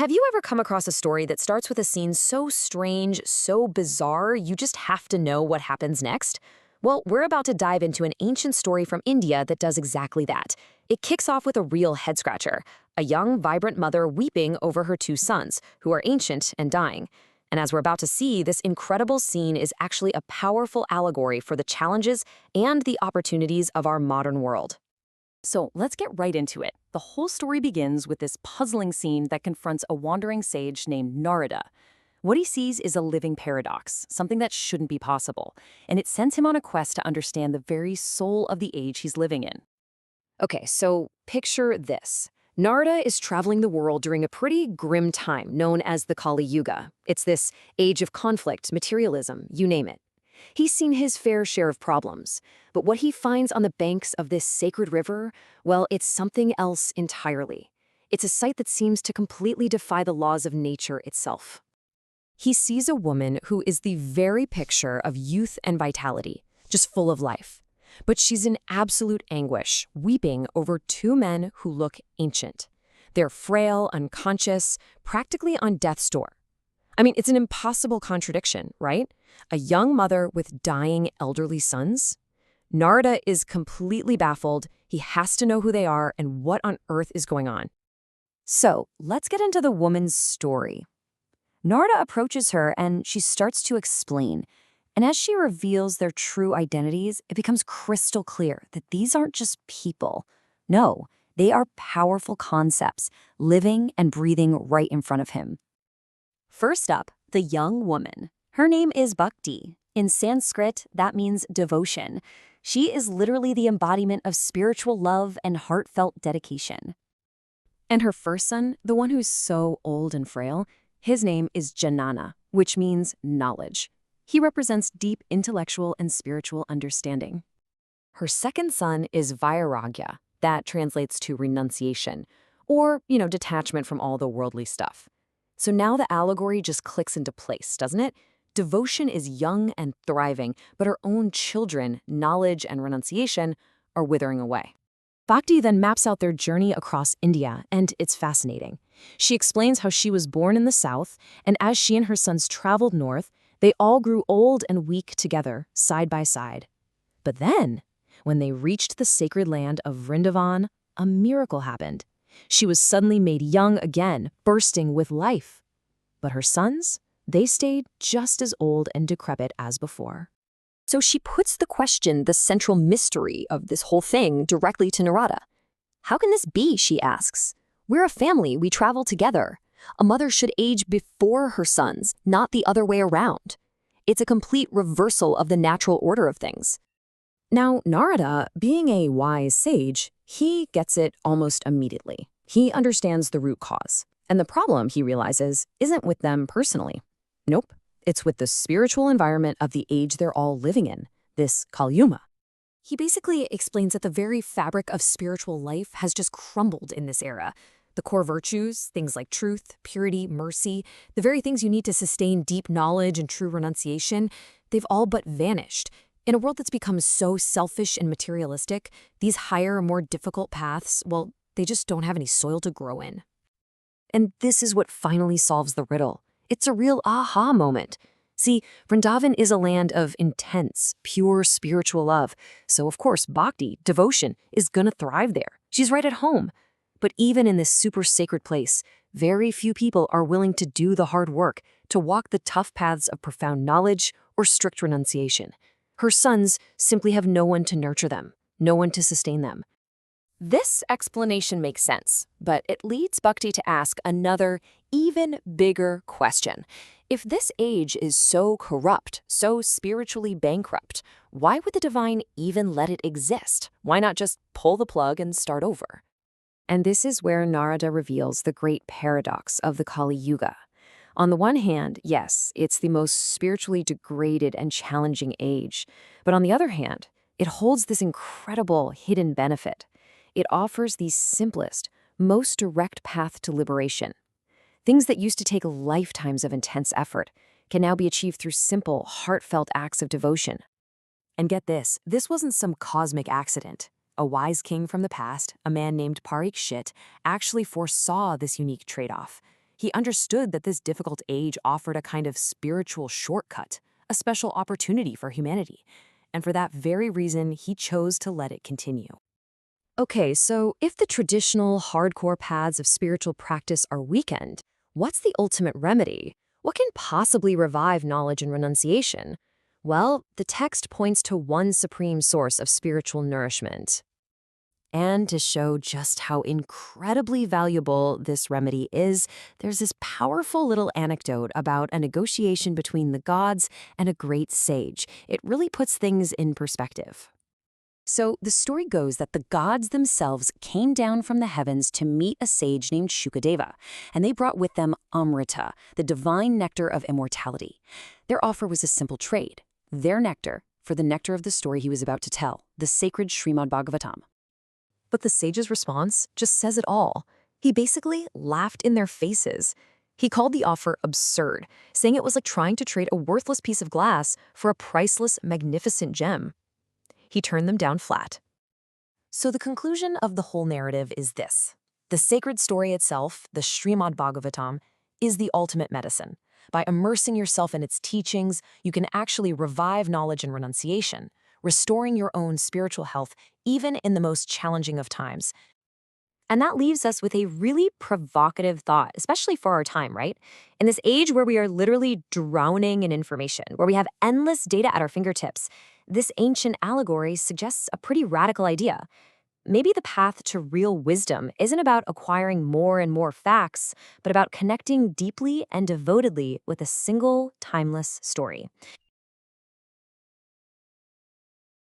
Have you ever come across a story that starts with a scene so strange, so bizarre, you just have to know what happens next? Well, we're about to dive into an ancient story from India that does exactly that. It kicks off with a real head-scratcher, a young, vibrant mother weeping over her two sons, who are ancient and dying. And as we're about to see, this incredible scene is actually a powerful allegory for the challenges and the opportunities of our modern world. So let's get right into it. The whole story begins with this puzzling scene that confronts a wandering sage named Narada. What he sees is a living paradox, something that shouldn't be possible, and it sends him on a quest to understand the very soul of the age he's living in. Okay, so picture this. Narada is traveling the world during a pretty grim time known as the Kaliyuga. It's this age of conflict, materialism, you name it. He's seen his fair share of problems, but what he finds on the banks of this sacred river, well, it's something else entirely. It's a sight that seems to completely defy the laws of nature itself. He sees a woman who is the very picture of youth and vitality, just full of life. But she's in absolute anguish, weeping over two men who look ancient. They're frail, unconscious, practically on death's door. I mean, it's an impossible contradiction, right? A young mother with dying elderly sons? Narada is completely baffled. He has to know who they are and what on earth is going on. So, let's get into the woman's story. Narada approaches her and she starts to explain. And as she reveals their true identities, it becomes crystal clear that these aren't just people. No, they are powerful concepts, living and breathing right in front of him. First up, the young woman. Her name is Bhakti. In Sanskrit, that means devotion. She is literally the embodiment of spiritual love and heartfelt dedication. And her first son, the one who's so old and frail, his name is Jnana, which means knowledge. He represents deep intellectual and spiritual understanding. Her second son is Vairagya. That translates to renunciation, or, detachment from all the worldly stuff. So now the allegory just clicks into place, doesn't it? Devotion is young and thriving, but her own children, knowledge and renunciation, are withering away. Bhakti then maps out their journey across India, and it's fascinating. She explains how she was born in the south, and as she and her sons traveled north, they all grew old and weak together, side by side. But then, when they reached the sacred land of Vrindavan, a miracle happened. She was suddenly made young again, bursting with life. But her sons, they stayed just as old and decrepit as before. So she puts the question, the central mystery of this whole thing, directly to Narada. How can this be, she asks. We're a family, we travel together. A mother should age before her sons, not the other way around. It's a complete reversal of the natural order of things. Now, Narada, being a wise sage, he gets it almost immediately. He understands the root cause. And the problem, he realizes, isn't with them personally. Nope, it's with the spiritual environment of the age they're all living in, this Kaliyuga. He basically explains that the very fabric of spiritual life has just crumbled in this era. The core virtues, things like truth, purity, mercy, the very things you need to sustain deep knowledge and true renunciation, they've all but vanished. In a world that's become so selfish and materialistic, these higher, more difficult paths, well, they just don't have any soil to grow in. And this is what finally solves the riddle. It's a real aha moment. See, Vrindavan is a land of intense, pure spiritual love. So of course, Bhakti, devotion, is gonna thrive there. She's right at home. But even in this super sacred place, very few people are willing to do the hard work, to walk the tough paths of profound knowledge or strict renunciation. Her sons simply have no one to nurture them, no one to sustain them. This explanation makes sense, but it leads Bhakti to ask another, even bigger question. If this age is so corrupt, so spiritually bankrupt, why would the divine even let it exist? Why not just pull the plug and start over? And this is where Narada reveals the great paradox of the Kaliyuga. On the one hand, yes, it's the most spiritually degraded and challenging age. But on the other hand, it holds this incredible hidden benefit. It offers the simplest, most direct path to liberation. Things that used to take lifetimes of intense effort can now be achieved through simple, heartfelt acts of devotion. And get this wasn't some cosmic accident. A wise king from the past, a man named Parikshit, actually foresaw this unique trade-off. He understood that this difficult age offered a kind of spiritual shortcut, a special opportunity for humanity. And for that very reason, he chose to let it continue. Okay, so if the traditional hardcore paths of spiritual practice are weakened, what's the ultimate remedy? What can possibly revive knowledge and renunciation? Well, the text points to one supreme source of spiritual nourishment. And to show just how incredibly valuable this remedy is, there's this powerful little anecdote about a negotiation between the gods and a great sage. It really puts things in perspective. So the story goes that the gods themselves came down from the heavens to meet a sage named Shukadeva, and they brought with them Amrita, the divine nectar of immortality. Their offer was a simple trade, their nectar for the nectar of the story he was about to tell, the sacred Shreemad Bhagavatam. But the sage's response just says it all. He basically laughed in their faces. He called the offer absurd, saying it was like trying to trade a worthless piece of glass for a priceless, magnificent gem. He turned them down flat. So the conclusion of the whole narrative is this. The sacred story itself, the Shreemad Bhagavatam, is the ultimate medicine. By immersing yourself in its teachings, you can actually revive knowledge and renunciation, restoring your own spiritual health even in the most challenging of times. And that leaves us with a really provocative thought, especially for our time, right? In this age where we are literally drowning in information, where we have endless data at our fingertips, this ancient allegory suggests a pretty radical idea. Maybe the path to real wisdom isn't about acquiring more and more facts, but about connecting deeply and devotedly with a single, timeless story.